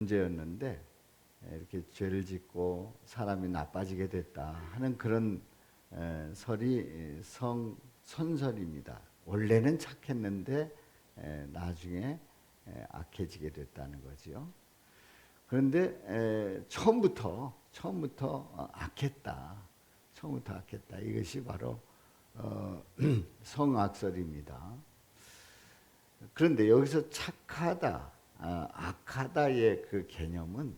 문제였는데 이렇게 죄를 짓고 사람이 나빠지게 됐다 하는 그런 설이 성선설입니다. 원래는 착했는데 나중에 악해지게 됐다는 거지요. 그런데 처음부터 악했다. 처음부터 악했다. 이것이 바로 성악설입니다. 그런데 여기서 착하다, 악하다의 그 개념은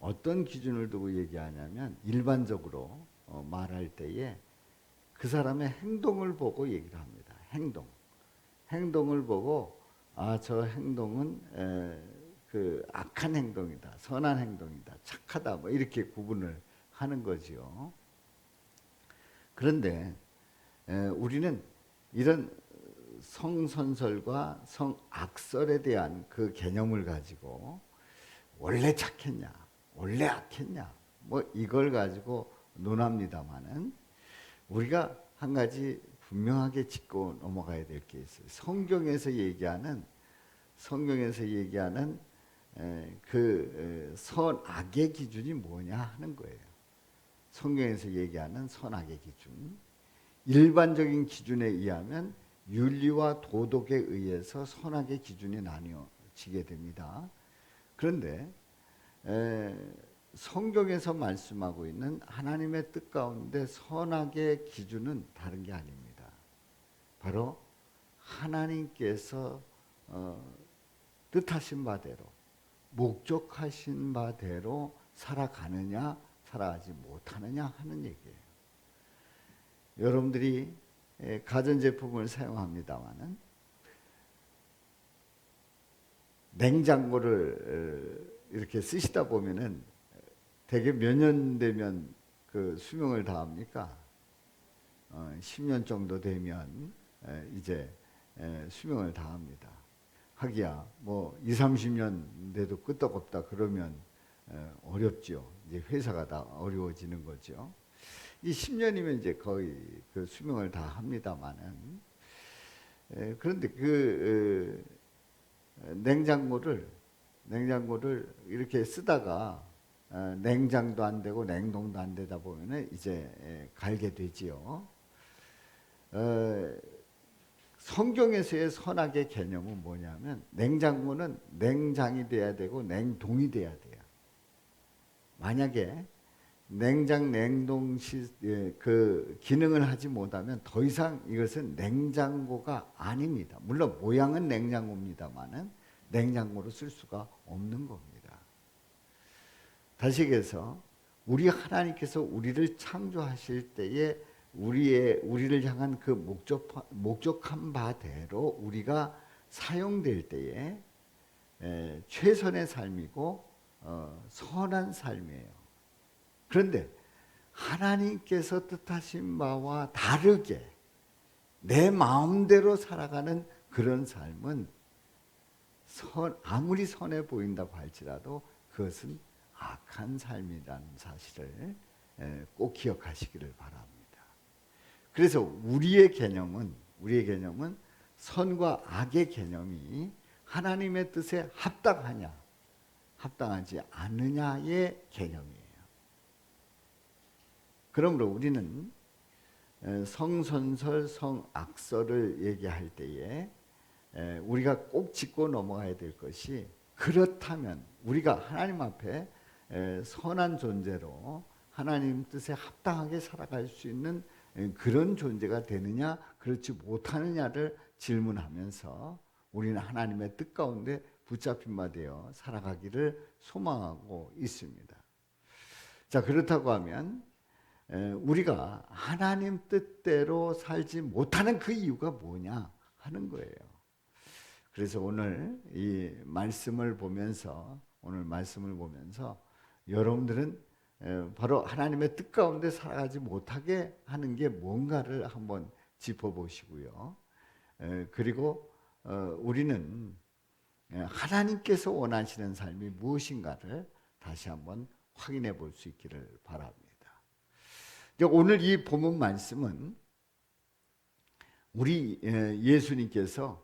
어떤 기준을 두고 얘기하냐면 일반적으로 말할 때에 그 사람의 행동을 보고 얘기를 합니다. 행동을 보고 저 행동은 그 악한 행동이다, 선한 행동이다, 착하다, 뭐 이렇게 구분을 하는 거지요. 그런데 우리는 이런 성선설과 성악설에 대한 그 개념을 가지고 원래 착했냐, 원래 악했냐, 뭐 이걸 가지고 논합니다마는 우리가 한 가지 분명하게 짚고 넘어가야 될 게 있어요. 성경에서 얘기하는 그 선악의 기준이 뭐냐 하는 거예요. 성경에서 얘기하는 선악의 기준. 일반적인 기준에 의하면 윤리와 도덕에 의해서 선악의 기준이 나뉘어지게 됩니다. 그런데 성경에서 말씀하고 있는 하나님의 뜻 가운데 선악의 기준은 다른 게 아닙니다. 바로 하나님께서 뜻하신 바대로, 목적하신 바대로 살아가느냐 살아가지 못하느냐 하는 얘기예요. 여러분들이 가전제품을 사용합니다마는 냉장고를 이렇게 쓰시다 보면은 대개 몇 년 되면 그 수명을 다합니까? 10년 정도 되면 이제 수명을 다합니다. 하기야 뭐 2, 30년 돼도 끄떡없다 그러면 어렵죠. 이제 회사가 다 어려워지는 거죠. 이 10년이면 이제 거의 그 수명을 다 합니다만은 그런데 그 냉장고를 이렇게 쓰다가 냉장도 안 되고 냉동도 안 되다 보면은 이제 갈게 되지요. 성경에서의 선악의 개념은 뭐냐면 냉장고는 냉장이 돼야 되고 냉동이 돼야 돼요. 만약에 냉동 그 기능을 하지 못하면 더 이상 이것은 냉장고가 아닙니다. 물론 모양은 냉장고입니다만은 냉장고로 쓸 수가 없는 겁니다. 다시 얘기해서 우리 하나님께서 우리를 창조하실 때에 우리를 향한 그 목적한 바대로 우리가 사용될 때에 최선의 삶이고 선한 삶이에요. 그런데 하나님께서 뜻하신 바와 다르게 내 마음대로 살아가는 그런 삶은 아무리 선해 보인다고 할지라도 그것은 악한 삶이라는 사실을 꼭 기억하시기를 바랍니다. 그래서 우리의 개념은 선과 악의 개념이 하나님의 뜻에 합당하냐 합당하지 않느냐의 개념이에요. 그러므로 우리는 성선설, 성악설을 얘기할 때에 우리가 꼭 짚고 넘어가야 될 것이 그렇다면 우리가 하나님 앞에 선한 존재로 하나님 뜻에 합당하게 살아갈 수 있는 그런 존재가 되느냐 그렇지 못하느냐를 질문하면서 우리는 하나님의 뜻 가운데 붙잡힌 바 되어 살아가기를 소망하고 있습니다. 자, 그렇다고 하면 우리가 하나님 뜻대로 살지 못하는 그 이유가 뭐냐 하는 거예요. 그래서 오늘 말씀을 보면서 여러분들은 바로 하나님의 뜻 가운데 살아가지 못하게 하는 게 뭔가를 한번 짚어보시고요. 그리고 우리는 하나님께서 원하시는 삶이 무엇인가를 다시 한번 확인해 볼 수 있기를 바랍니다. 오늘 이 본문 말씀은 우리 예수님께서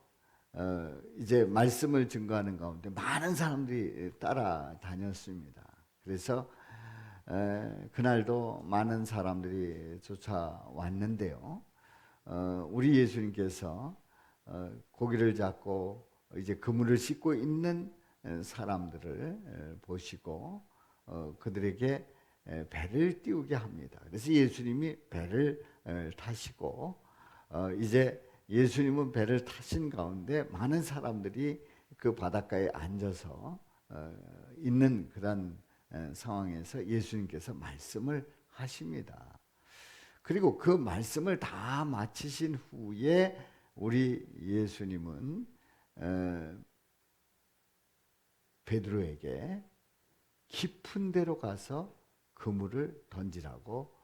이제 말씀을 증거하는 가운데 많은 사람들이 따라다녔습니다. 그래서 그날도 많은 사람들이 쫓아왔는데요. 우리 예수님께서 고기를 잡고 이제 그물을 씻고 있는 사람들을 보시고 그들에게 배를 띄우게 합니다. 그래서 예수님이 배를 타시고 이제 예수님은 배를 타신 가운데 많은 사람들이 그 바닷가에 앉아서 있는 그런 상황에서 예수님께서 말씀을 하십니다. 그리고 그 말씀을 다 마치신 후에 우리 예수님은 베드로에게 깊은 데로 가서 그물을 던지라고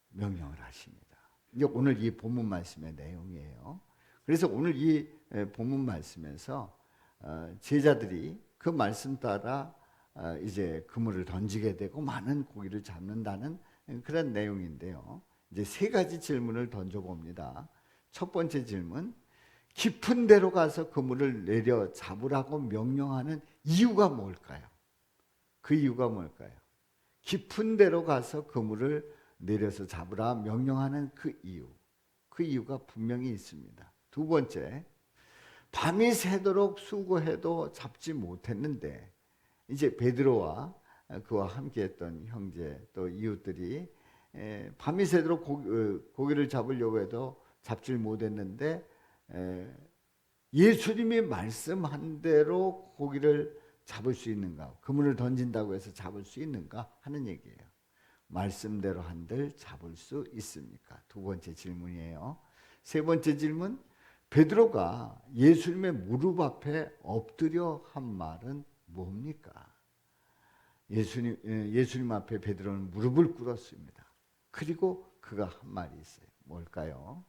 명령을 하십니다. 이게 오늘 이 본문 말씀의 내용이에요. 그래서 오늘 이 본문 말씀에서 제자들이 그 말씀 따라 이제 그물을 던지게 되고 많은 고기를 잡는다는 그런 내용인데요. 이제 세 가지 질문을 던져봅니다. 첫 번째 질문, 깊은 데로 가서 그물을 내려 잡으라고 명령하는 이유가 뭘까요? 그 이유가 뭘까요? 깊은 데로 가서 그물을 내려서 잡으라 명령하는 그 이유가 분명히 있습니다. 두 번째, 밤이 새도록 수고해도 잡지 못했는데 이제 베드로와 그와 함께했던 형제 또 이웃들이 밤이 새도록 고기를 잡으려고 해도 잡질 못했는데 예수님이 말씀한 대로 고기를 잡을 수 있는가? 그물을 던진다고 해서 잡을 수 있는가? 하는 얘기예요. 말씀대로 한들 잡을 수 있습니까? 두 번째 질문이에요. 세 번째 질문, 베드로가 예수님의 무릎 앞에 엎드려 한 말은 뭡니까? 예수님 앞에 베드로는 무릎을 꿇었습니다. 그리고 그가 한 말이 있어요. 뭘까요?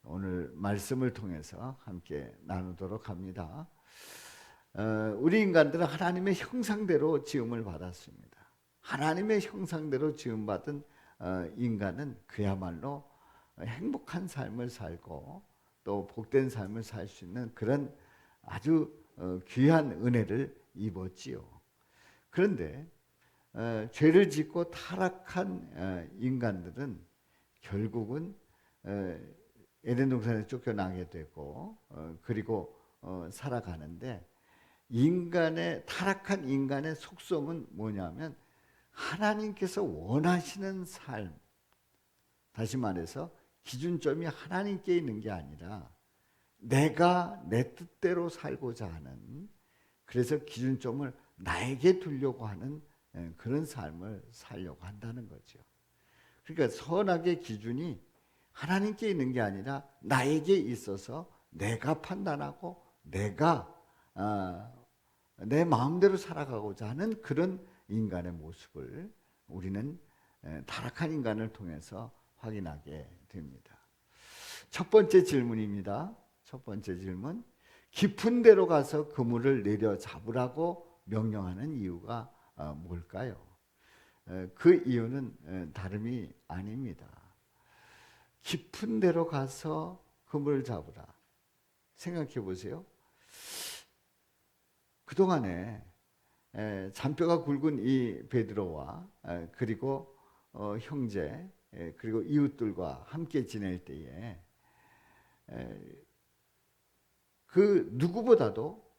오늘 말씀을 통해서 함께 나누도록 합니다. 우리 인간들은 하나님의 형상대로 지음을 받았습니다. 하나님의 형상대로 지음받은 인간은 그야말로 행복한 삶을 살고 또 복된 삶을 살 수 있는 그런 아주 귀한 은혜를 입었지요. 그런데 죄를 짓고 타락한 인간들은 결국은 에덴 동산에서 쫓겨나게 되고 그리고 살아가는데 타락한 인간의 속성은 뭐냐면 하나님께서 원하시는 삶, 다시 말해서 기준점이 하나님께 있는 게 아니라 내가 내 뜻대로 살고자 하는, 그래서 기준점을 나에게 두려고 하는 그런 삶을 살려고 한다는 거죠. 그러니까 선악의 기준이 하나님께 있는 게 아니라 나에게 있어서 내가 판단하고 내가 내 마음대로 살아가고자 하는 그런 인간의 모습을 우리는 타락한 인간을 통해서 확인하게 됩니다. 첫 번째 질문입니다. 첫 번째 질문, 깊은 데로 가서 그물을 내려 잡으라고 명령하는 이유가 뭘까요? 그 이유는 다름이 아닙니다. 깊은 데로 가서 그물을 잡으라. 생각해 보세요. 그동안에 잔뼈가 굵은 이 베드로와 그리고 형제 그리고 이웃들과 함께 지낼 때에 그 누구보다도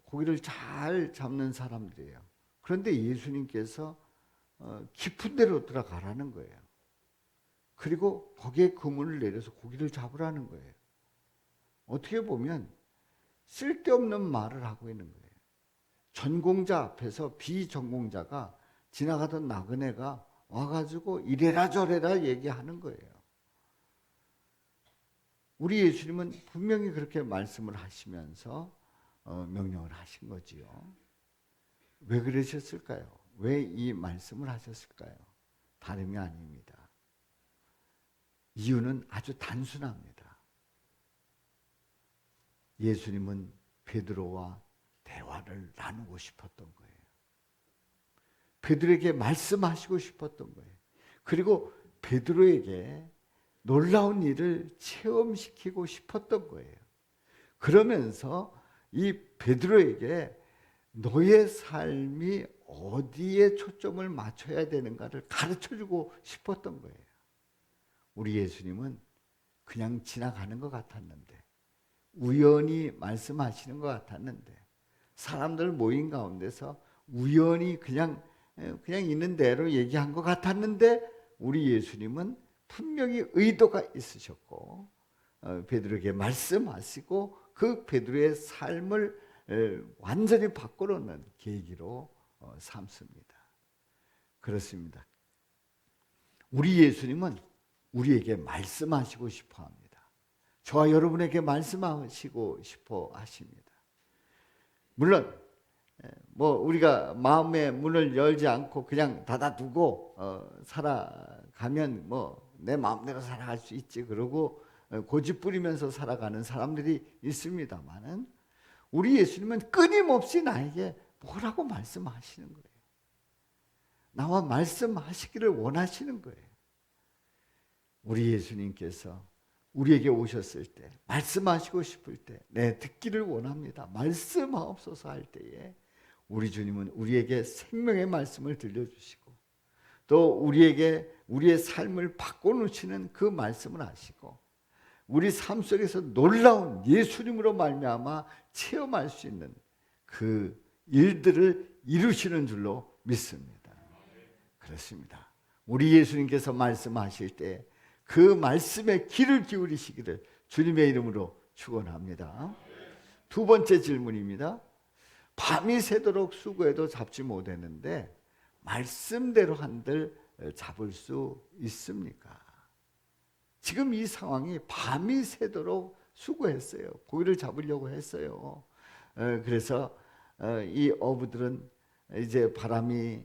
고기를 잘 잡는 사람들이에요. 그런데 예수님께서 깊은 데로 들어가라는 거예요. 그리고 거기에 그물을 내려서 고기를 잡으라는 거예요. 어떻게 보면 쓸데없는 말을 하고 있는 거예요. 전공자 앞에서 비전공자가 지나가던 나그네가 와가지고 이래라 저래라 얘기하는 거예요. 우리 예수님은 분명히 그렇게 말씀을 하시면서 명령을 하신 거지요. 왜 그러셨을까요? 왜 이 말씀을 하셨을까요? 다름이 아닙니다. 이유는 아주 단순합니다. 예수님은 베드로와 대화를 나누고 싶었던 거예요. 베드로에게 말씀하시고 싶었던 거예요. 그리고 베드로에게 놀라운 일을 체험시키고 싶었던 거예요. 그러면서 이 베드로에게 너의 삶이 어디에 초점을 맞춰야 되는가를 가르쳐주고 싶었던 거예요. 우리 예수님은 그냥 지나가는 것 같았는데, 우연히 말씀하시는 것 같았는데, 사람들 모인 가운데서 우연히 그냥 있는 대로 얘기한 것 같았는데, 우리 예수님은 분명히 의도가 있으셨고 베드로에게 말씀하시고 그 베드로의 삶을 완전히 바꿔놓는 계기로 삼습니다. 그렇습니다. 우리 예수님은 우리에게 말씀하시고 싶어 합니다. 저와 여러분에게 말씀하시고 싶어 하십니다. 물론 우리가 마음의 문을 열지 않고 그냥 닫아두고 살아가면 내 마음대로 살아갈 수 있지, 그러고 고집 부리면서 살아가는 사람들이 있습니다만은, 우리 예수님은 끊임없이 나에게 뭐라고 말씀하시는 거예요. 나와 말씀하시기를 원하시는 거예요. 우리 예수님께서 우리에게 오셨을 때, 말씀하시고 싶을 때, 듣기를 원합니다, 말씀하옵소서 할 때에 우리 주님은 우리에게 생명의 말씀을 들려주시고, 또 우리에게 우리의 삶을 바꿔놓으시는 그 말씀을 하시고, 우리 삶 속에서 놀라운 예수님으로 말미암아 체험할 수 있는 그 일들을 이루시는 줄로 믿습니다. 그렇습니다. 우리 예수님께서 말씀하실 때 그 말씀에 귀를 기울이시기를 주님의 이름으로 축원합니다. 두 번째 질문입니다. 밤이 새도록 수고해도 잡지 못했는데 말씀대로 한들 잡을 수 있습니까? 지금 이 상황이 밤이 새도록 수고했어요. 고기를 잡으려고 했어요. 그래서 이 어부들은 이제 바람이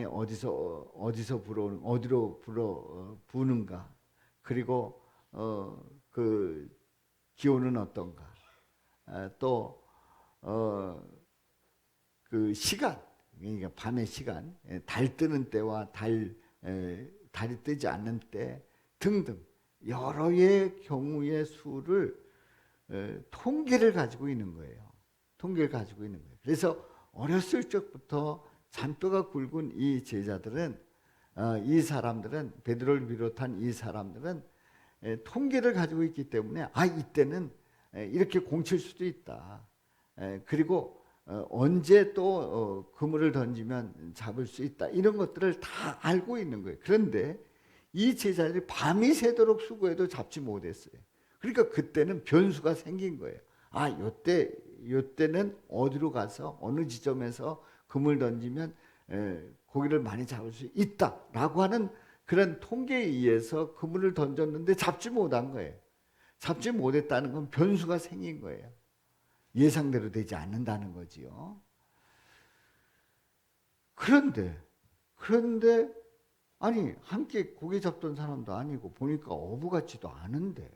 어디서 불어오는, 어디로 부는가, 그리고 그 기온은 어떤가, 또 그 시간, 그러니까 밤의 시간, 달 뜨는 때와 달이 뜨지 않는 때 등등 여러의 경우의 수를 통계를 가지고 있는 거예요. 통계를 가지고 있는 거예요. 그래서 어렸을 적부터 잔뼈가 굵은 이 제자들은, 이 사람들은, 베드로를 비롯한 이 사람들은 통계를 가지고 있기 때문에 이때는 이렇게 공칠 수도 있다, 그리고 언제 또 그물을 던지면 잡을 수 있다, 이런 것들을 다 알고 있는 거예요. 그런데 이 제자들이 밤이 새도록 수고해도 잡지 못했어요. 그러니까 그때는 변수가 생긴 거예요. 요때는 어디로 가서 어느 지점에서 그물 던지면 고기를 많이 잡을 수 있다라고 하는 그런 통계에 의해서 그물을 던졌는데 잡지 못한 거예요. 잡지 못했다는 건 변수가 생긴 거예요. 예상대로 되지 않는다는 거지요. 그런데 함께 고기 잡던 사람도 아니고 보니까 어부 같지도 않은데,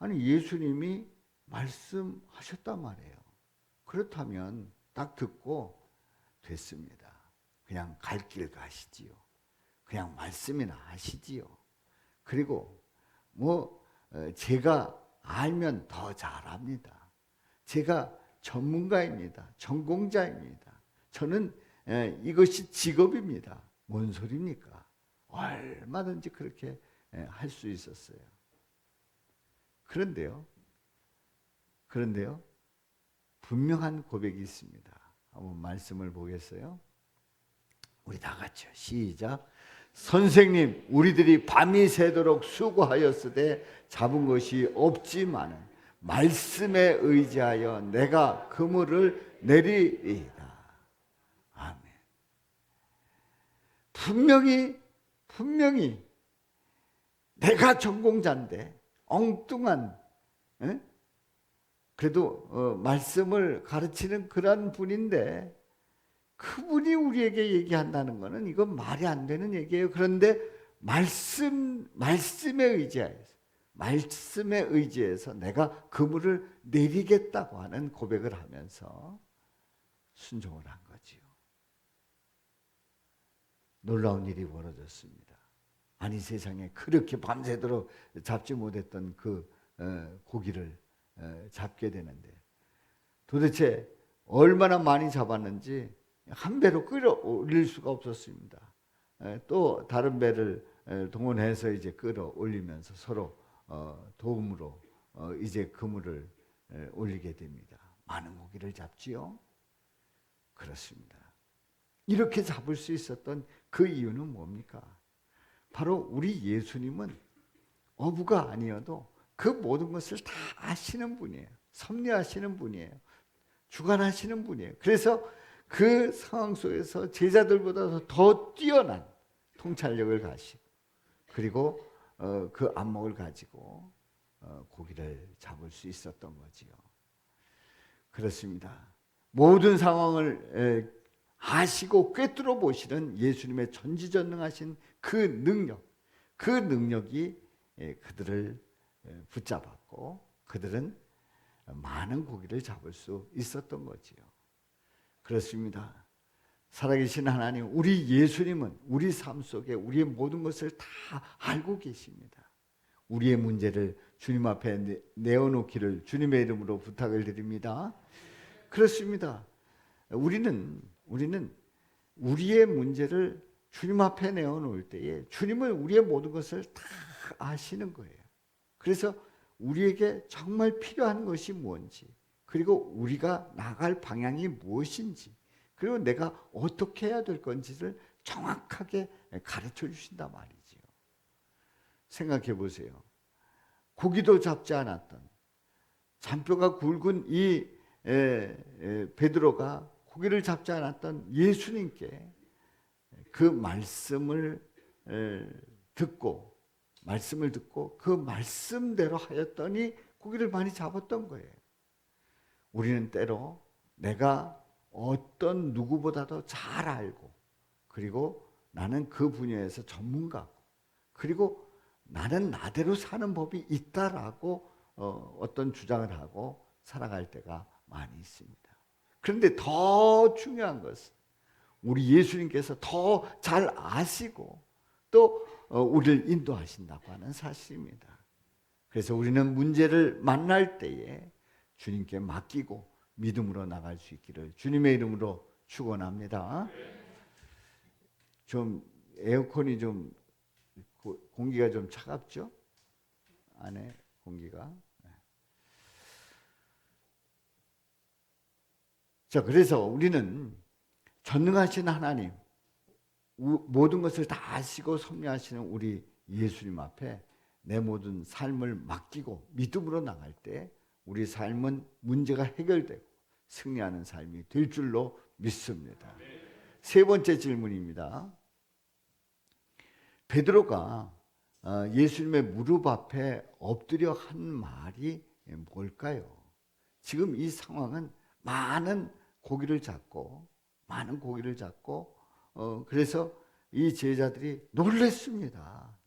예수님이 말씀하셨단 말이에요. 그렇다면 딱 듣고 됐습니다. 그냥 갈 길 가시지요. 그냥 말씀이나 하시지요. 그리고 제가 알면 더 잘합니다. 제가 전문가입니다. 전공자입니다. 저는 이것이 직업입니다. 뭔 소리입니까? 얼마든지 그렇게 할 수 있었어요. 그런데요, 분명한 고백이 있습니다. 한번 말씀을 보겠어요? 우리 다 같이요. 시작. 선생님, 우리들이 밤이 새도록 수고하였으되 잡은 것이 없지만은 말씀에 의지하여 내가 그물을 내리이다. 아멘. 분명히 내가 전공자인데, 엉뚱한, 그래도 말씀을 가르치는 그런 분인데, 그분이 우리에게 얘기한다는 것은 이건 말이 안 되는 얘기예요. 그런데 말씀에 의지해서 내가 그물을 내리겠다고 하는 고백을 하면서 순종을 한 거지요. 놀라운 일이 벌어졌습니다. 아니 세상에 그렇게 밤새도록 잡지 못했던 그 고기를 잡게 되는데 도대체 얼마나 많이 잡았는지 한 배로 끌어올릴 수가 없었습니다. 또 다른 배를 동원해서 이제 끌어올리면서 서로 도움으로 이제 그물을 올리게 됩니다. 많은 고기를 잡지요. 그렇습니다. 이렇게 잡을 수 있었던 그 이유는 뭡니까? 바로 우리 예수님은 어부가 아니어도 그 모든 것을 다 아시는 분이에요. 섭리하시는 분이에요. 주관하시는 분이에요. 그래서 그 상황 속에서 제자들보다 더 뛰어난 통찰력을 가지고 그리고 그 안목을 가지고 고기를 잡을 수 있었던 거지요. 그렇습니다. 모든 상황을 아시고 꿰뚫어 보시는 예수님의 전지전능하신 그 능력이 그들을 붙잡았고 그들은 많은 고기를 잡을 수 있었던 거지요. 그렇습니다. 살아계신 하나님, 우리 예수님은 우리 삶 속에 우리의 모든 것을 다 알고 계십니다. 우리의 문제를 주님 앞에 내어놓기를 주님의 이름으로 부탁을 드립니다. 그렇습니다. 우리는 우리의 문제를 주님 앞에 내어놓을 때에 주님은 우리의 모든 것을 다 아시는 거예요. 그래서 우리에게 정말 필요한 것이 뭔지, 그리고 우리가 나갈 방향이 무엇인지, 그리고 내가 어떻게 해야 될 건지를 정확하게 가르쳐 주신단 말이지요. 생각해 보세요. 고기도 잡지 않았던 잔뼈가 굵은 이 베드로가 고기를 잡지 않았던 예수님께 그 말씀을 듣고 그 말씀대로 하였더니 고기를 많이 잡았던 거예요. 우리는 때로 내가 어떤 누구보다도 잘 알고 그리고 나는 그 분야에서 전문가고 그리고 나는 나대로 사는 법이 있다라고 어떤 주장을 하고 살아갈 때가 많이 있습니다. 그런데 더 중요한 것은 우리 예수님께서 더 잘 아시고 또 우리를 인도하신다고 하는 사실입니다. 그래서 우리는 문제를 만날 때에 주님께 맡기고 믿음으로 나갈 수 있기를 주님의 이름으로 축원합니다. 좀 에어컨이 좀 공기가 좀 차갑죠? 안에 공기가. 자, 그래서 우리는 전능하신 하나님, 모든 것을 다 아시고 섭리하시는 우리 예수님 앞에 내 모든 삶을 맡기고 믿음으로 나갈 때 우리 삶은 문제가 해결되고 승리하는 삶이 될 줄로 믿습니다. 세 번째 질문입니다. 베드로가 예수님의 무릎 앞에 엎드려 한 말이 뭘까요? 지금 이 상황은 많은 고기를 잡고 그래서 이 제자들이 놀랬습니다.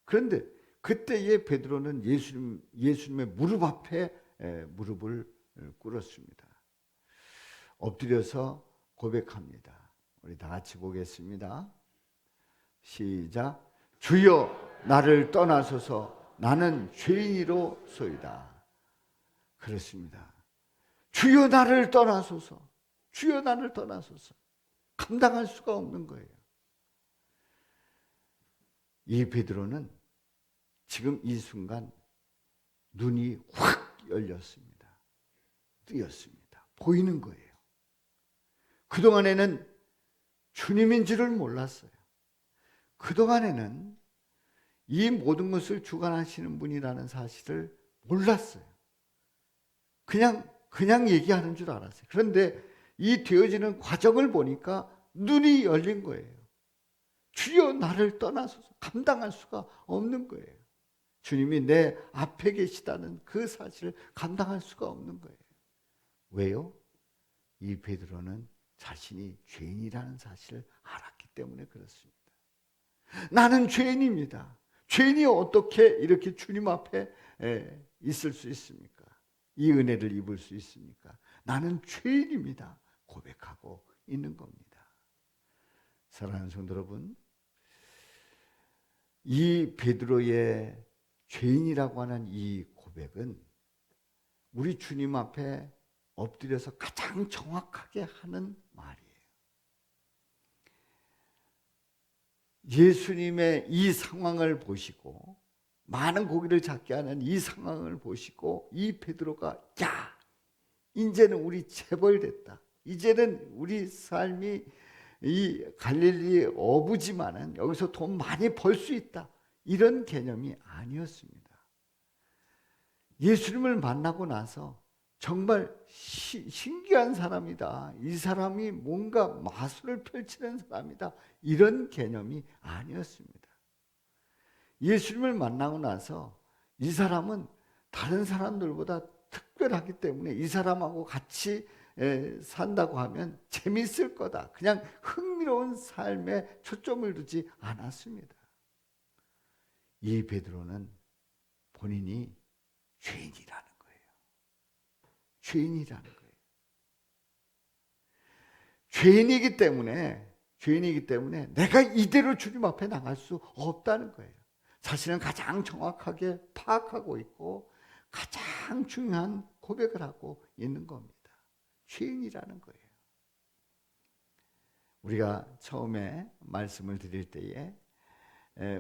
그런데 그때의 베드로는 예수님의 무릎 앞에 무릎을 꿇었습니다. 엎드려서 고백합니다. 우리 다 같이 보겠습니다. 시작. 주여 나를 떠나소서 나는 죄인이로소이다. 그렇습니다. 주여 나를 떠나소서. 감당할 수가 없는 거예요. 이 베드로는 지금 이 순간 눈이 확 열렸습니다. 뜨였습니다. 보이는 거예요. 그동안에는 주님인 줄을 몰랐어요. 그동안에는 이 모든 것을 주관하시는 분이라는 사실을 몰랐어요. 그냥 얘기하는 줄 알았어요. 그런데 이 되어지는 과정을 보니까 눈이 열린 거예요. 주여 나를 떠나소서. 감당할 수가 없는 거예요. 주님이 내 앞에 계시다는 그 사실을 감당할 수가 없는 거예요. 왜요? 이 베드로는 자신이 죄인이라는 사실을 알았기 때문에 그렇습니다. 나는 죄인입니다. 죄인이 어떻게 이렇게 주님 앞에 있을 수 있습니까? 이 은혜를 입을 수 있습니까? 나는 죄인입니다. 고백하고 있는 겁니다. 사랑하는 성도 여러분, 이 베드로의 죄인이라고 하는 이 고백은 우리 주님 앞에 엎드려서 가장 정확하게 하는 말이에요. 예수님의 이 상황을 보시고 많은 고기를 잡게 하는 이 상황을 보시고 이 베드로가 야, 이제는 우리 체벌됐다. 이제는 우리 삶이 이 갈릴리 어부지만은 여기서 돈 많이 벌 수 있다. 이런 개념이 아니었습니다. 예수님을 만나고 나서 정말 신기한 사람이다. 이 사람이 뭔가 마술을 펼치는 사람이다. 이런 개념이 아니었습니다. 예수님을 만나고 나서 이 사람은 다른 사람들보다 특별하기 때문에 이 사람하고 같이 산다고 하면 재미있을 거다. 그냥 흥미로운 삶에 초점을 두지 않았습니다. 이 베드로는 본인이 죄인이라는 거예요. 죄인이라는 거예요. 죄인이기 때문에 내가 이대로 주님 앞에 나갈 수 없다는 거예요. 자신은 가장 정확하게 파악하고 있고 가장 중요한 고백을 하고 있는 겁니다. 죄인이라는 거예요. 우리가 처음에 말씀을 드릴 때에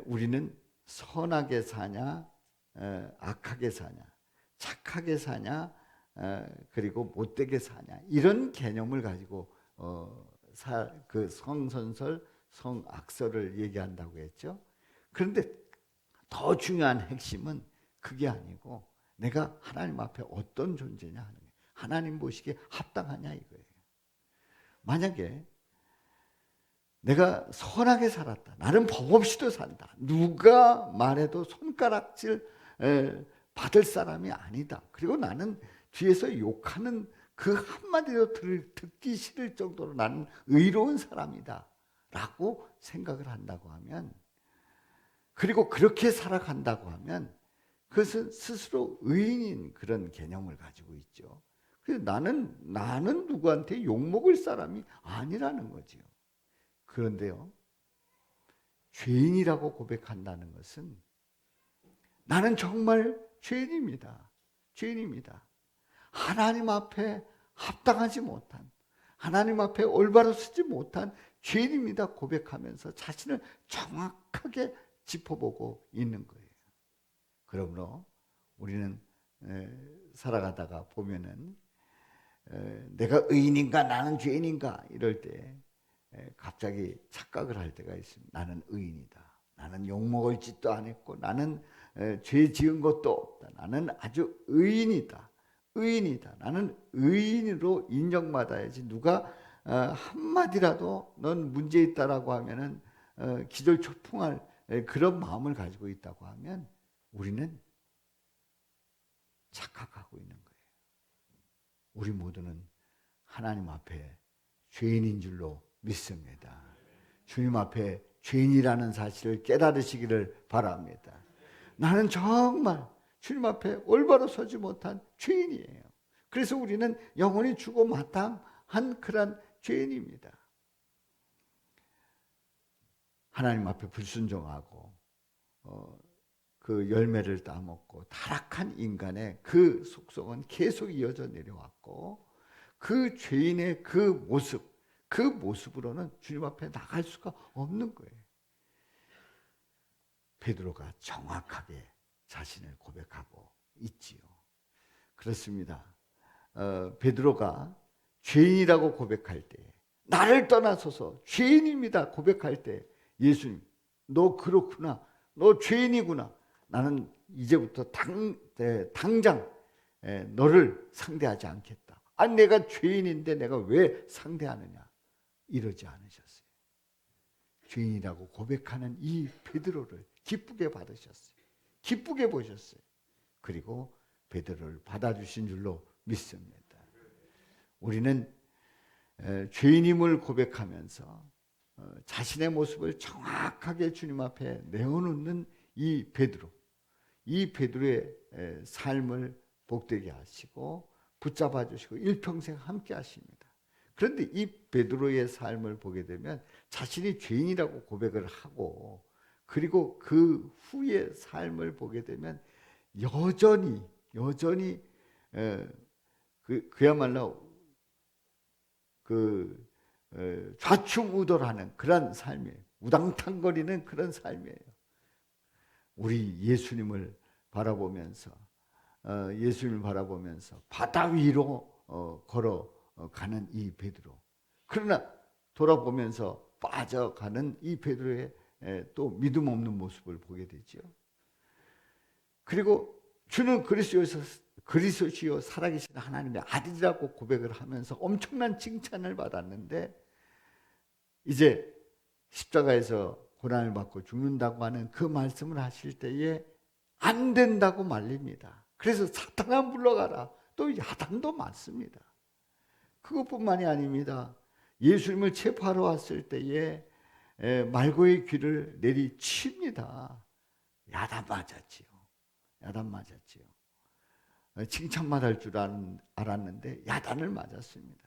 우리는 선하게 사냐 악하게 사냐 착하게 사냐 그리고 못되게 사냐 이런 개념을 가지고 그 성선설 성악설을 얘기한다고 했죠. 그런데 더 중요한 핵심은 그게 아니고 내가 하나님 앞에 어떤 존재냐 하는 거예요. 하나님 보시기에 합당하냐 이거예요. 만약에 내가 선하게 살았다. 나는 법 없이도 산다. 누가 말해도 손가락질 받을 사람이 아니다. 그리고 나는 뒤에서 욕하는 그 한마디도 듣기 싫을 정도로 나는 의로운 사람이다. 라고 생각을 한다고 하면 그리고 그렇게 살아간다고 하면 그것은 스스로 의인인 그런 개념을 가지고 있죠. 그래서 나는 누구한테 욕먹을 사람이 아니라는 거지요. 그런데요, 죄인이라고 고백한다는 것은 나는 정말 죄인입니다. 죄인입니다. 하나님 앞에 합당하지 못한, 하나님 앞에 올바로 서지 못한 죄인입니다. 고백하면서 자신을 정확하게 짚어보고 있는 거예요. 그러므로 우리는 살아가다가 보면은 내가 의인인가 나는 죄인인가 이럴 때 갑자기 착각을 할 때가 있습니다. 나는 의인이다. 나는 욕먹을 짓도 안 했고 나는 죄 지은 것도 없다. 나는 아주 의인이다. 의인이다. 나는 의인으로 인정받아야지. 누가 한마디라도 넌 문제 있다라고 하면은 기절초풍할 그런 마음을 가지고 있다고 하면 우리는 착각하고 있는 거예요. 우리 모두는 하나님 앞에 죄인인 줄로 믿습니다. 주님 앞에 죄인이라는 사실을 깨달으시기를 바랍니다. 나는 정말 주님 앞에 올바로 서지 못한 죄인이에요. 그래서 우리는 영원히 죽어 마땅한 그런 죄인입니다. 하나님 앞에 불순종하고 그 열매를 따먹고 타락한 인간의 그 속성은 계속 이어져 내려왔고 그 죄인의 그 모습으로는 주님 앞에 나갈 수가 없는 거예요. 베드로가 정확하게 자신을 고백하고 있지요. 그렇습니다. 베드로가 죄인이라고 고백할 때, 나를 떠나소서 죄인입니다 고백할 때, 예수님, 너 그렇구나, 너 죄인이구나. 나는 이제부터 당장 너를 상대하지 않겠다. 아니 내가 죄인인데 내가 왜 상대하느냐. 이러지 않으셨어요. 죄인이라고 고백하는 이 베드로를 기쁘게 받으셨어요. 기쁘게 보셨어요. 그리고 베드로를 받아주신 줄로 믿습니다. 우리는 죄인임을 고백하면서 자신의 모습을 정확하게 주님 앞에 내어놓는 이 베드로의 삶을 복되게 하시고 붙잡아 주시고 일평생 함께 하십니다. 그런데 이 베드로의 삶을 보게 되면 자신이 죄인이라고 고백을 하고 그리고 그 후의 삶을 보게 되면 여전히 그야말로 좌충우돌하는 그런 삶이에요. 우당탕거리는 그런 삶이에요. 우리 예수님을 바라보면서 바다 위로 걸어가는 이 베드로. 그러나 돌아보면서 빠져가는 이 베드로의 또 믿음 없는 모습을 보게 되죠. 그리고 주는 그리스도시요 살아계신 하나님의 아들이라고 고백을 하면서 엄청난 칭찬을 받았는데 이제 십자가에서 고난을 받고 죽는다고 하는 그 말씀을 하실 때에 안 된다고 말립니다. 그래서 사탄아 물러가라. 또 야단도 맞습니다. 그것뿐만이 아닙니다. 예수님을 체포하러 왔을 때에 말고의 귀를 내리칩니다. 야단 맞았지요. 칭찬만 할 줄 알았는데 야단을 맞았습니다.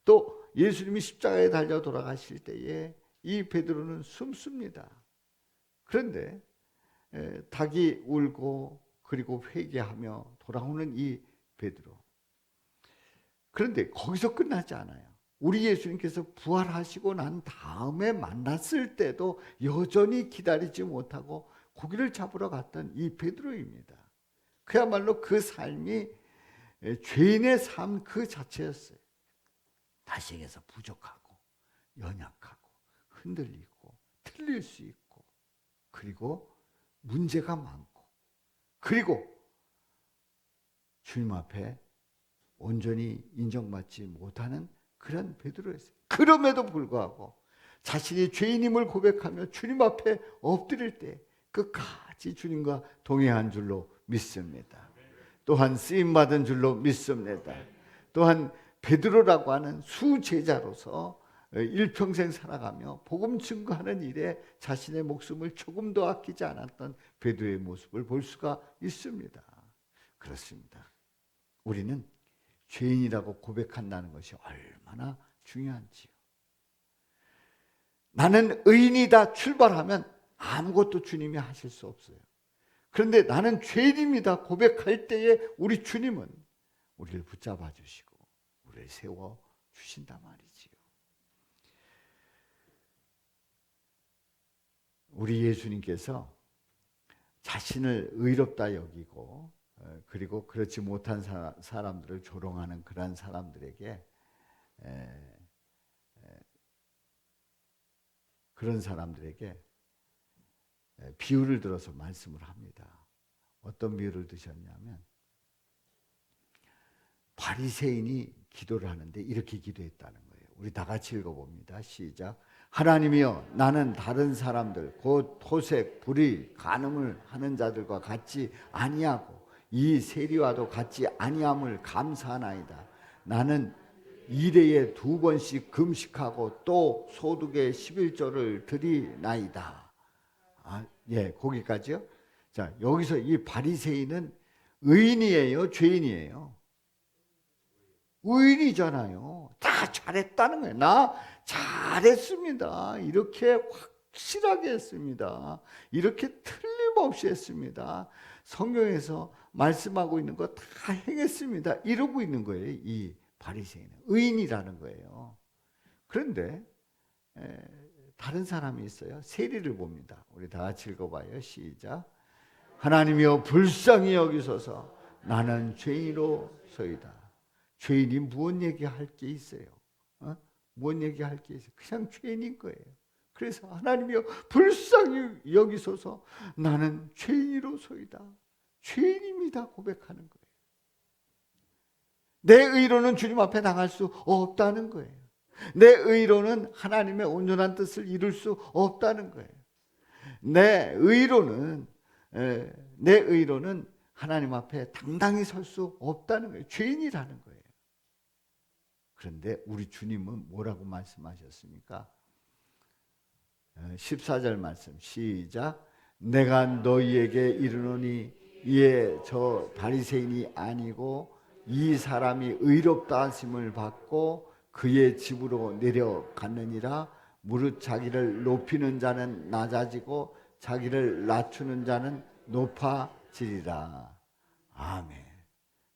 또 예수님이 십자가에 달려 돌아가실 때에 이 베드로는 숨습니다. 그런데 닭이 울고 그리고 회개하며 돌아오는 이 베드로. 그런데 거기서 끝나지 않아요. 우리 예수님께서 부활하시고 난 다음에 만났을 때도 여전히 기다리지 못하고 고기를 잡으러 갔던 이 베드로입니다. 그야말로 그 삶이 죄인의 삶 그 자체였어요. 다시에서 부족하고 연약하고 흔들리고 틀릴 수 있고 그리고 문제가 많고 그리고 주님 앞에 온전히 인정받지 못하는 그런 베드로였어요. 그럼에도 불구하고 자신이 죄인임을 고백하며 주님 앞에 엎드릴 때 끝까지 주님과 동행한 줄로 믿습니다. 또한 쓰임받은 줄로 믿습니다. 또한 베드로라고 하는 수제자로서 일평생 살아가며 복음 증거하는 일에 자신의 목숨을 조금도 아끼지 않았던 베드로의 모습을 볼 수가 있습니다. 그렇습니다. 우리는 죄인이라고 고백한다는 것이 얼마나 중요한지요. 나는 의인이다 출발하면 아무것도 주님이 하실 수 없어요. 그런데 나는 죄인입니다 고백할 때에 우리 주님은 우리를 붙잡아 주시고 우리를 세워 주신단 말이지요. 우리 예수님께서 자신을 의롭다 여기고 그리고 그렇지 못한 사람들을 조롱하는 그런 사람들에게 비유를 들어서 말씀을 합니다. 어떤 비유를 드셨냐면 바리새인이 기도를 하는데 이렇게 기도했다는 거예요. 우리 다 같이 읽어봅니다. 시작. 하나님이여, 나는 다른 사람들 곧 토색, 불의, 간음을 하는 자들과 같지 아니하고 이 세리와도 같지 아니함을 감사하나이다. 나는 일회에 2번씩 금식하고 또 소득의 11조를 드리나이다. 거기까지요. 자, 여기서 이 바리새인은 의인이에요, 죄인이에요? 의인이잖아요. 다 잘했다는 거예요. 나 잘했습니다. 이렇게 확실하게 했습니다. 이렇게 틀림없이 했습니다. 성경에서 말씀하고 있는 거 다 행했습니다. 이러고 있는 거예요. 이 바리새인은 의인이라는 거예요. 그런데 다른 사람이 있어요. 세리를 봅니다. 우리 다 같이 읽어봐요. 시작. 하나님이여 불쌍히 여기소서. 나는 죄인으로소이다. 죄인이 무슨 얘기할 게 있어요? 무슨 얘기할 게 있어요? 그냥 죄인인 거예요. 그래서 하나님이여 불쌍히 여기소서. 나는 죄인으로소이다. 죄인입니다 고백하는 거예요. 내 의로는 주님 앞에 나갈 수 없다는 거예요. 내 의로는 하나님의 온전한 뜻을 이룰 수 없다는 거예요. 내 의로는 하나님 앞에 당당히 설 수 없다는 거예요. 죄인이라는 거예요. 그런데 우리 주님은 뭐라고 말씀하셨습니까? 14절 말씀 시작. 내가 너희에게 이르노니 이에 저 바리새인이 아니고 이 사람이 의롭다 하심을 받고 그의 집으로 내려갔느니라. 무릇 자기를 높이는 자는 낮아지고 자기를 낮추는 자는 높아지리라. 아멘.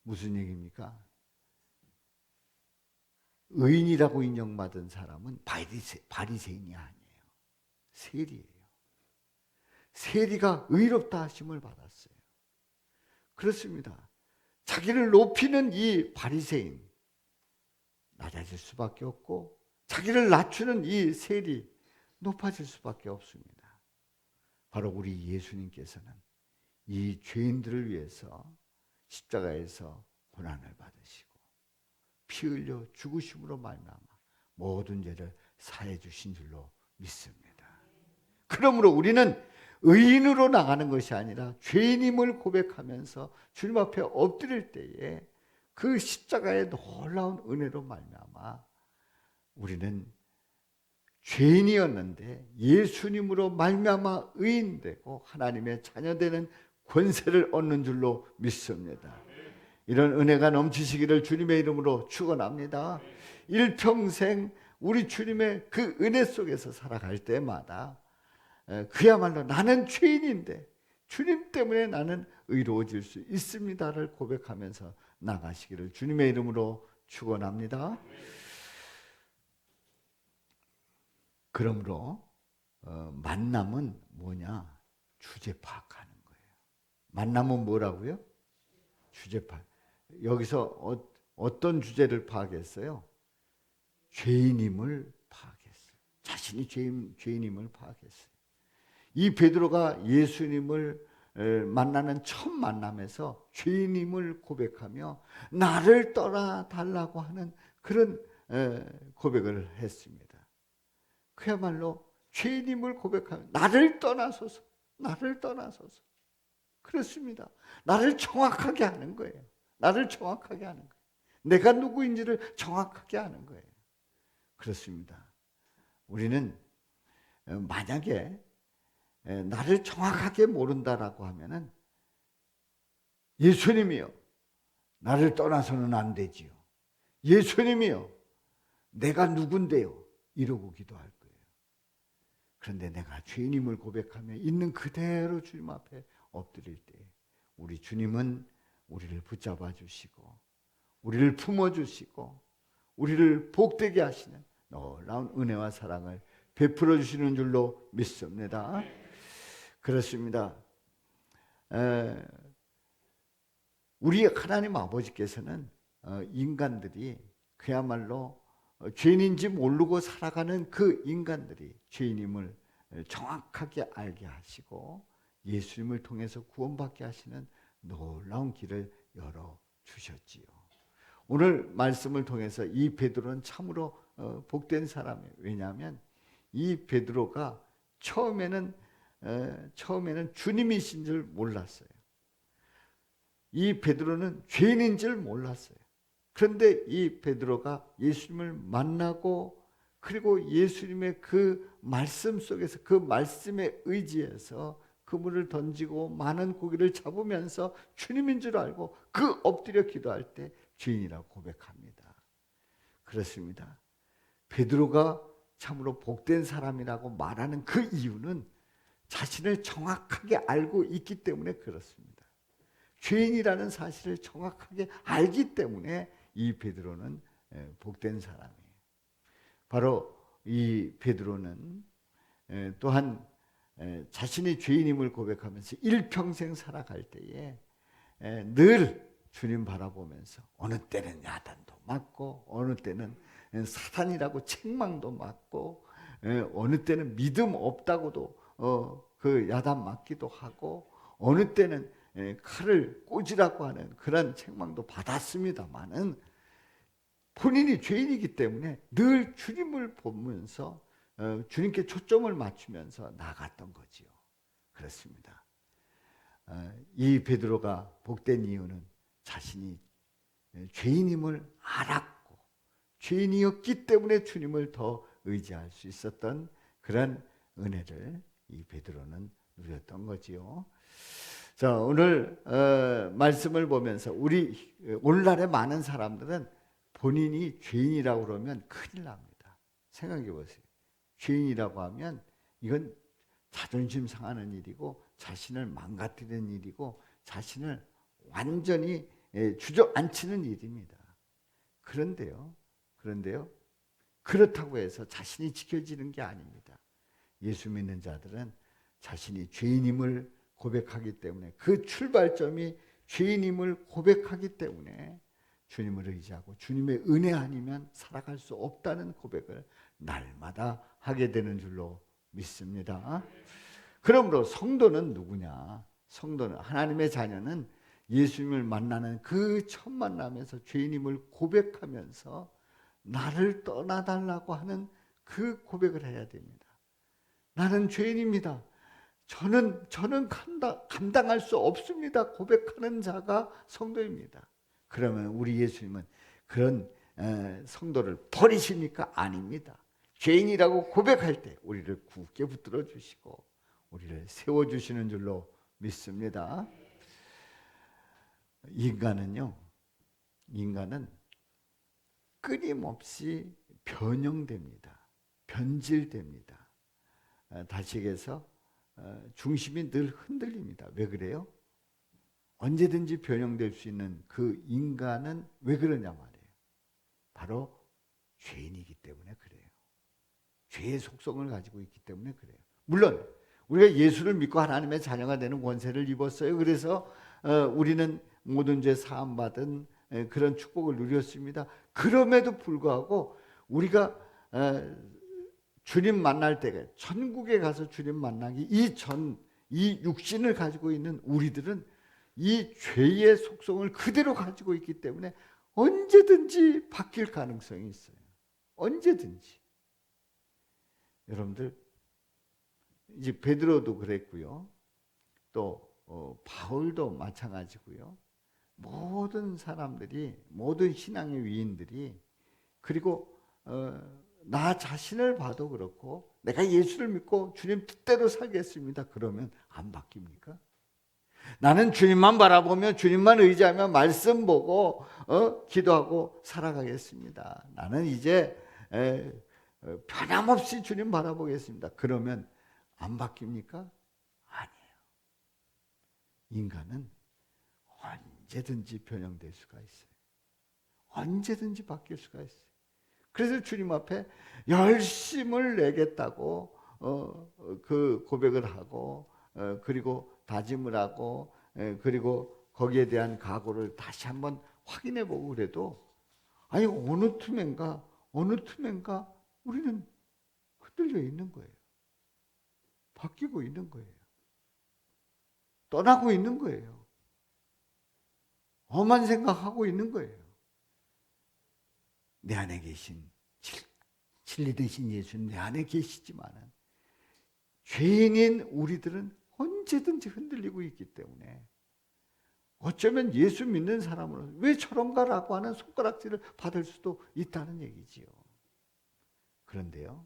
무슨 얘기입니까? 의인이라고 인정받은 사람은 바리새인이 아니에요. 세리예요. 세리가 의롭다 하심을 받았어요. 그렇습니다. 자기를 높이는 이 바리새인 낮아질 수밖에 없고, 자기를 낮추는 이 세리 높아질 수밖에 없습니다. 바로 우리 예수님께서는 이 죄인들을 위해서 십자가에서 고난을 받으시고 피 흘려 죽으심으로 말미암아 모든 죄를 사해 주신 줄로 믿습니다. 그러므로 우리는 의인으로 나가는 것이 아니라 죄인임을 고백하면서 주님 앞에 엎드릴 때에 그 십자가의 놀라운 은혜로 말미암아 우리는 죄인이었는데 예수님으로 말미암아 의인되고 하나님의 자녀되는 권세를 얻는 줄로 믿습니다. 이런 은혜가 넘치시기를 주님의 이름으로 축원합니다. 일평생 우리 주님의 그 은혜 속에서 살아갈 때마다 그야말로 나는 죄인인데 주님 때문에 나는 의로워질 수 있습니다를 고백하면서 나가시기를 주님의 이름으로 축원합니다. 그러므로 만남은 뭐냐? 주제 파악하는 거예요. 만남은 뭐라고요? 주제 파악. 여기서 어떤 주제를 파악했어요? 죄인임을 파악했어요. 자신이 죄인임을 파악했어요. 이 베드로가 예수님을 만나는 첫 만남에서 죄인임을 고백하며 나를 떠나 달라고 하는 그런 고백을 했습니다. 그야말로 죄인임을 고백하며 나를 떠나소서, 나를 떠나소서. 그렇습니다. 나를 정확하게 하는 거예요. 나를 정확하게 하는 거예요. 내가 누구인지를 정확하게 하는 거예요. 그렇습니다. 우리는 만약에 나를 정확하게 모른다라고 하면은 예수님이요, 나를 떠나서는 안 되지요. 예수님이요, 내가 누군데요? 이러고 기도할 거예요. 그런데 내가 죄인임을 고백하며 있는 그대로 주님 앞에 엎드릴 때 우리 주님은 우리를 붙잡아 주시고 우리를 품어 주시고 우리를 복되게 하시는 놀라운 은혜와 사랑을 베풀어 주시는 줄로 믿습니다. 그렇습니다. 우리 하나님 아버지께서는 인간들이 그야말로 죄인인지 모르고 살아가는 그 인간들이 죄인임을 정확하게 알게 하시고 예수님을 통해서 구원받게 하시는 놀라운 길을 열어주셨지요. 오늘 말씀을 통해서 이 베드로는 참으로 복된 사람이에요. 왜냐하면 이 베드로가 처음에는 주님이신 줄 몰랐어요. 이 베드로는 죄인인 줄 몰랐어요. 그런데 이 베드로가 예수님을 만나고 그리고 예수님의 그 말씀 속에서 그 말씀에 의지해서 그물을 던지고 많은 고기를 잡으면서 주님인 줄 알고 그 엎드려 기도할 때 죄인이라고 고백합니다. 그렇습니다. 베드로가 참으로 복된 사람이라고 말하는 그 이유는 자신을 정확하게 알고 있기 때문에 그렇습니다. 죄인이라는 사실을 정확하게 알기 때문에 이 베드로는 복된 사람이에요. 바로 이 베드로는 또한 자신이 죄인임을 고백하면서 일평생 살아갈 때에 늘 주님 바라보면서 어느 때는 야단도 맞고 어느 때는 사탄이라고 책망도 맞고 어느 때는 믿음 없다고도 그 야단 맞기도 하고 어느 때는 칼을 꽂으라고 하는 그런 책망도 받았습니다마는 본인이 죄인이기 때문에 늘 주님을 보면서 주님께 초점을 맞추면서 나갔던 거지요. 그렇습니다. 이 베드로가 복된 이유는 자신이 죄인임을 알았고 죄인이었기 때문에 주님을 더 의지할 수 있었던 그런 은혜를 이 베드로는 누렸던 거지요. 자, 오늘 말씀을 보면서 우리 오늘날의 많은 사람들은 본인이 죄인이라고 그러면 큰일 납니다. 생각해 보세요. 죄인이라고 하면 이건 자존심 상하는 일이고 자신을 망가뜨리는 일이고 자신을 완전히 주저앉히는 일입니다. 그런데요. 그렇다고 해서 자신이 지켜지는 게 아닙니다. 예수 믿는 자들은 자신이 죄인임을 고백하기 때문에, 그 출발점이 죄인임을 고백하기 때문에 주님을 의지하고 주님의 은혜 아니면 살아갈 수 없다는 고백을 날마다 하게 되는 줄로 믿습니다. 그러므로 성도는 누구냐? 성도는, 하나님의 자녀는 예수님을 만나는 그 첫 만남에서 죄인임을 고백하면서 나를 떠나달라고 하는 그 고백을 해야 됩니다. 나는 죄인입니다. 저는 감당할 수 없습니다. 고백하는 자가 성도입니다. 그러면 우리 예수님은 그런 성도를 버리십니까? 아닙니다. 죄인이라고 고백할 때 우리를 굳게 붙들어 주시고 우리를 세워주시는 줄로 믿습니다. 인간은 끊임없이 변형됩니다. 변질됩니다. 다시에서 중심이 늘 흔들립니다. 왜 그래요? 언제든지 변형될 수 있는 그 인간은 왜 그러냐 말이에요. 바로 죄인이기 때문에 그래요. 죄의 속성을 가지고 있기 때문에 그래요. 물론 우리가 예수를 믿고 하나님의 자녀가 되는 권세를 입었어요. 그래서 우리는 모든 죄 사함 받은 그런 축복을 누렸습니다. 그럼에도 불구하고 우리가 주님 만날 때가, 천국에 가서 주님 만나기 이 육신을 가지고 있는 우리들은 이 죄의 속성을 그대로 가지고 있기 때문에 언제든지 바뀔 가능성이 있어요. 언제든지. 여러분들, 이제 베드로도 그랬고요. 또 바울도 마찬가지고요. 모든 사람들이, 모든 신앙의 위인들이, 그리고 나 자신을 봐도 그렇고 내가 예수를 믿고 주님 뜻대로 살겠습니다. 그러면 안 바뀝니까? 나는 주님만 바라보며 주님만 의지하며 말씀 보고 기도하고 살아가겠습니다. 나는 이제 변함없이 주님 바라보겠습니다. 그러면 안 바뀝니까? 아니에요. 인간은 언제든지 변형될 수가 있어요. 언제든지 바뀔 수가 있어요. 그래서 주님 앞에 열심을 내겠다고 그 고백을 하고 그리고 다짐을 하고 그리고 거기에 대한 각오를 다시 한번 확인해 보고 그래도 아니 어느 틈엔가 우리는 흔들려 있는 거예요. 바뀌고 있는 거예요. 떠나고 있는 거예요. 험한 생각하고 있는 거예요. 내 안에 계신 진리 되신 예수님 내 안에 계시지만은 죄인인 우리들은 언제든지 흔들리고 있기 때문에 어쩌면 예수 믿는 사람으로는 왜 저런가라고 하는 손가락질을 받을 수도 있다는 얘기지요. 그런데요,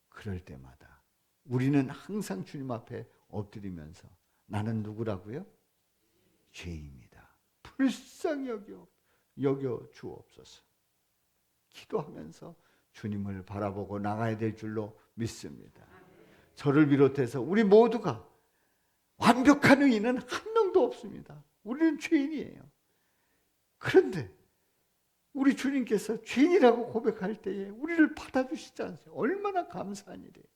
그럴 때마다 우리는 항상 주님 앞에 엎드리면서 나는 누구라고요? 죄인입니다. 불쌍히 여겨 주옵소서. 기도하면서 주님을 바라보고 나가야 될 줄로 믿습니다. 저를 비롯해서 우리 모두가 완벽한 의인은 한 명도 없습니다. 우리는 죄인이에요. 그런데 우리 주님께서 죄인이라고 고백할 때에 우리를 받아주시지 않으세요? 얼마나 감사한 일이에요.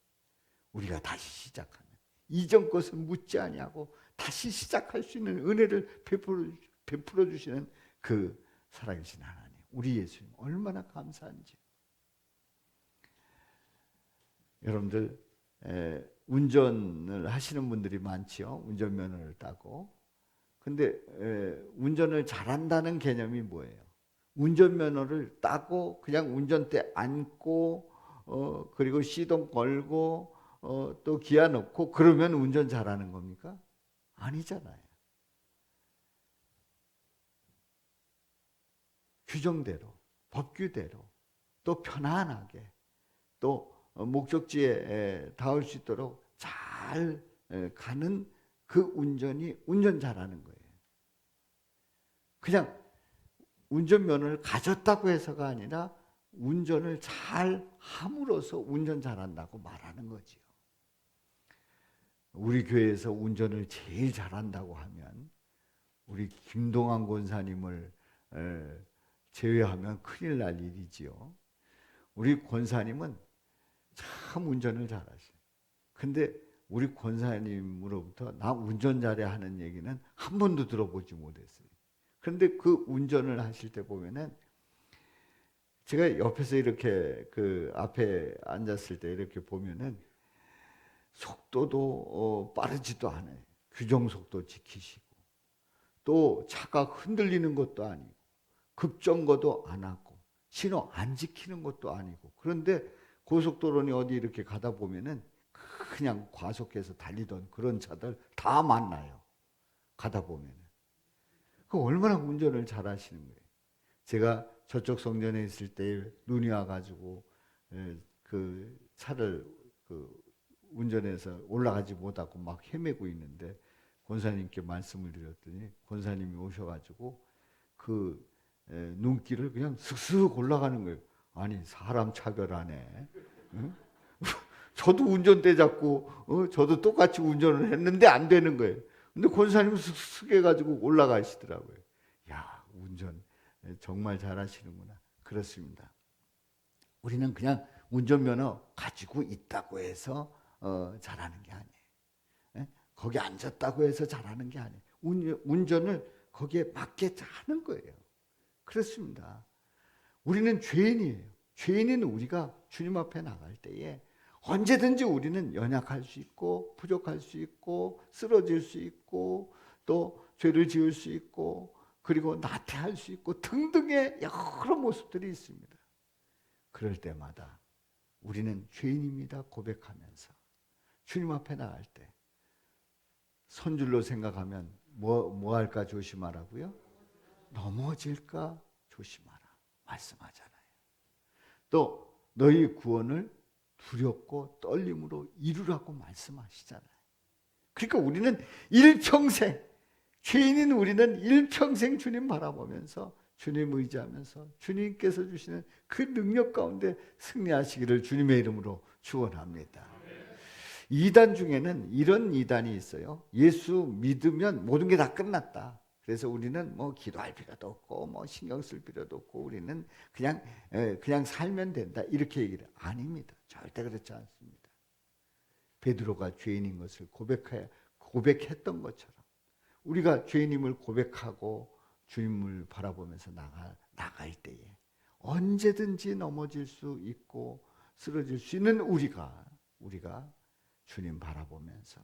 우리가 다시 시작하면 이전 것을 묻지 아니하고 다시 시작할 수 있는 은혜를 베풀어 주시는 그 살아계신 하나님, 우리 예수님 얼마나 감사한지. 여러분들 운전을 하시는 분들이 많지요. 운전면허를 따고. 근데 운전을 잘한다는 개념이 뭐예요? 운전면허를 따고 그냥 운전대 앉고 그리고 시동 걸고 또 기아 넣고 그러면 운전 잘하는 겁니까? 아니잖아요. 규정대로, 법규대로 또 편안하게 또 목적지에 닿을 수 있도록 잘 가는 그 운전이 운전 잘하는 거예요. 그냥 운전면허를 가졌다고 해서가 아니라 운전을 잘 함으로써 운전 잘한다고 말하는 거지요. 우리 교회에서 운전을 제일 잘한다고 하면 우리 김동환 권사님을 제외하면 큰일 날 일이지요. 우리 권사님은 참 운전을 잘하셔요. 근데 우리 권사님으로부터 나 운전 잘해 하는 얘기는 한 번도 들어보지 못했어요. 그런데 그 운전을 하실 때 보면은 제가 옆에서 이렇게 그 앞에 앉았을 때 이렇게 보면은 속도도 빠르지도 않아요. 규정 속도 지키시고 또 차가 흔들리는 것도 아니고 급정거도 안 하고 신호 안 지키는 것도 아니고 그런데 고속도로니 어디 이렇게 가다 보면은 그냥 과속해서 달리던 그런 차들 다 만나요. 가다 보면은 그 얼마나 운전을 잘하시는 거예요. 제가 저쪽 성전에 있을 때 눈이 와가지고 그 차를 운전해서 올라가지 못하고 막 헤매고 있는데 권사님께 말씀을 드렸더니 권사님이 오셔가지고 그 눈길을 그냥 슥슥 올라가는 거예요. 아니 사람 차별하네. 응? 저도 운전대 잡고 저도 똑같이 운전을 했는데 안 되는 거예요. 근데 권사님은 슥슥 해가지고 올라가시더라고요. 야 운전 정말 잘하시는구나. 그렇습니다. 우리는 그냥 운전면허 가지고 있다고 해서 잘하는 게 아니에요. 예? 거기 앉았다고 해서 잘하는 게 아니에요. 운전을 거기에 맞게 하는 거예요. 그렇습니다. 우리는 죄인이에요. 죄인인 우리가 주님 앞에 나갈 때에 언제든지 우리는 연약할 수 있고 부족할 수 있고 쓰러질 수 있고 또 죄를 지을 수 있고 그리고 나태할 수 있고 등등의 여러 모습들이 있습니다. 그럴 때마다 우리는 죄인입니다 고백하면서 주님 앞에 나갈 때 선줄로 생각하면 뭐 할까 조심하라고요? 넘어질까 조심하라 말씀하잖아요. 또 너희 구원을 두렵고 떨림으로 이루라고 말씀하시잖아요. 그러니까 우리는 일평생 죄인인 우리는 일평생 주님 바라보면서 주님 의지하면서 주님께서 주시는 그 능력 가운데 승리하시기를 주님의 이름으로 축원합니다. 이단 중에는 이런 이단이 있어요. 예수 믿으면 모든 게 다 끝났다. 그래서 우리는 뭐 기도할 필요도 없고 뭐 신경 쓸 필요도 없고 우리는 그냥 살면 된다. 이렇게 얘기를 아닙니다. 절대 그렇지 않습니다. 베드로가 죄인인 것을 고백했던 것처럼 우리가 죄인임을 고백하고 주님을 바라보면서 나갈 때에 언제든지 넘어질 수 있고 쓰러질 수 있는 우리가 주님 바라보면서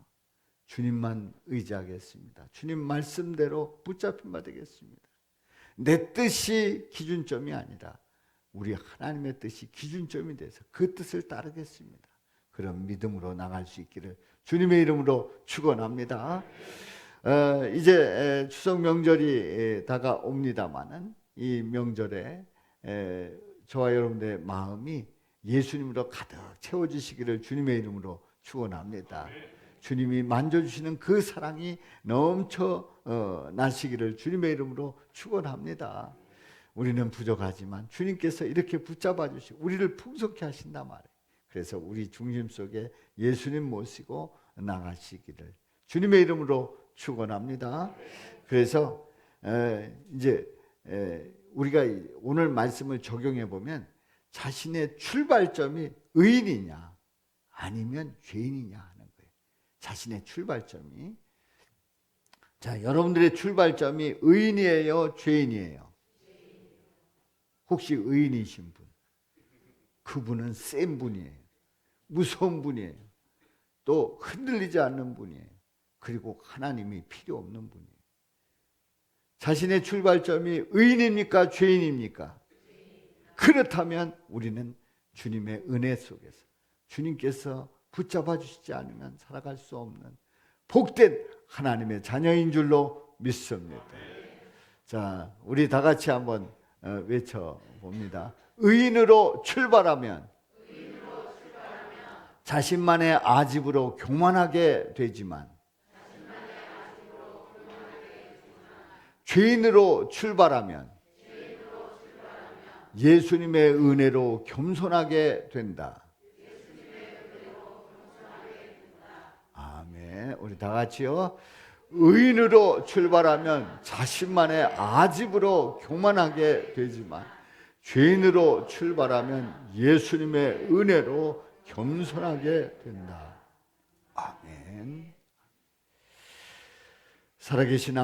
주님만 의지하겠습니다. 주님 말씀대로 붙잡힌 바 되겠습니다. 내 뜻이 기준점이 아니라 우리 하나님의 뜻이 기준점이 돼서 그 뜻을 따르겠습니다. 그런 믿음으로 나갈 수 있기를 주님의 이름으로 축원합니다. 이제 추석 명절이 다가옵니다마는 이 명절에 저와 여러분들의 마음이 예수님으로 가득 채워지시기를 주님의 이름으로 축원합니다. 주님이 만져주시는 그 사랑이 넘쳐 나시기를 주님의 이름으로 축원합니다. 우리는 부족하지만 주님께서 이렇게 붙잡아 주시고 우리를 풍성케 하신단 말이에요. 그래서 우리 중심 속에 예수님 모시고 나가시기를 주님의 이름으로 축원합니다. 그래서 이제 우리가 오늘 말씀을 적용해 보면 자신의 출발점이 의인이냐 아니면 죄인이냐 하는 거예요. 자신의 출발점이. 자, 여러분들의 출발점이 의인이에요, 죄인이에요? 혹시 의인이신 분? 그분은 센 분이에요. 무서운 분이에요. 또 흔들리지 않는 분이에요. 그리고 하나님이 필요 없는 분이에요. 자신의 출발점이 의인입니까? 죄인입니까? 그렇다면 우리는 주님의 은혜 속에서 주님께서 붙잡아 주시지 않으면 살아갈 수 없는 복된 하나님의 자녀인 줄로 믿습니다. 자, 우리 다 같이 한번 외쳐봅니다. 의인으로 출발하면 자신만의 아집으로 교만하게 되지만 죄인으로 출발하면 예수님의 은혜로 겸손하게 된다. 아멘. 우리 다 같이요. 의인으로 출발하면 자신만의 아집으로 교만하게 되지만 죄인으로 출발하면 예수님의 은혜로 겸손하게 된다. 아멘. 살아계신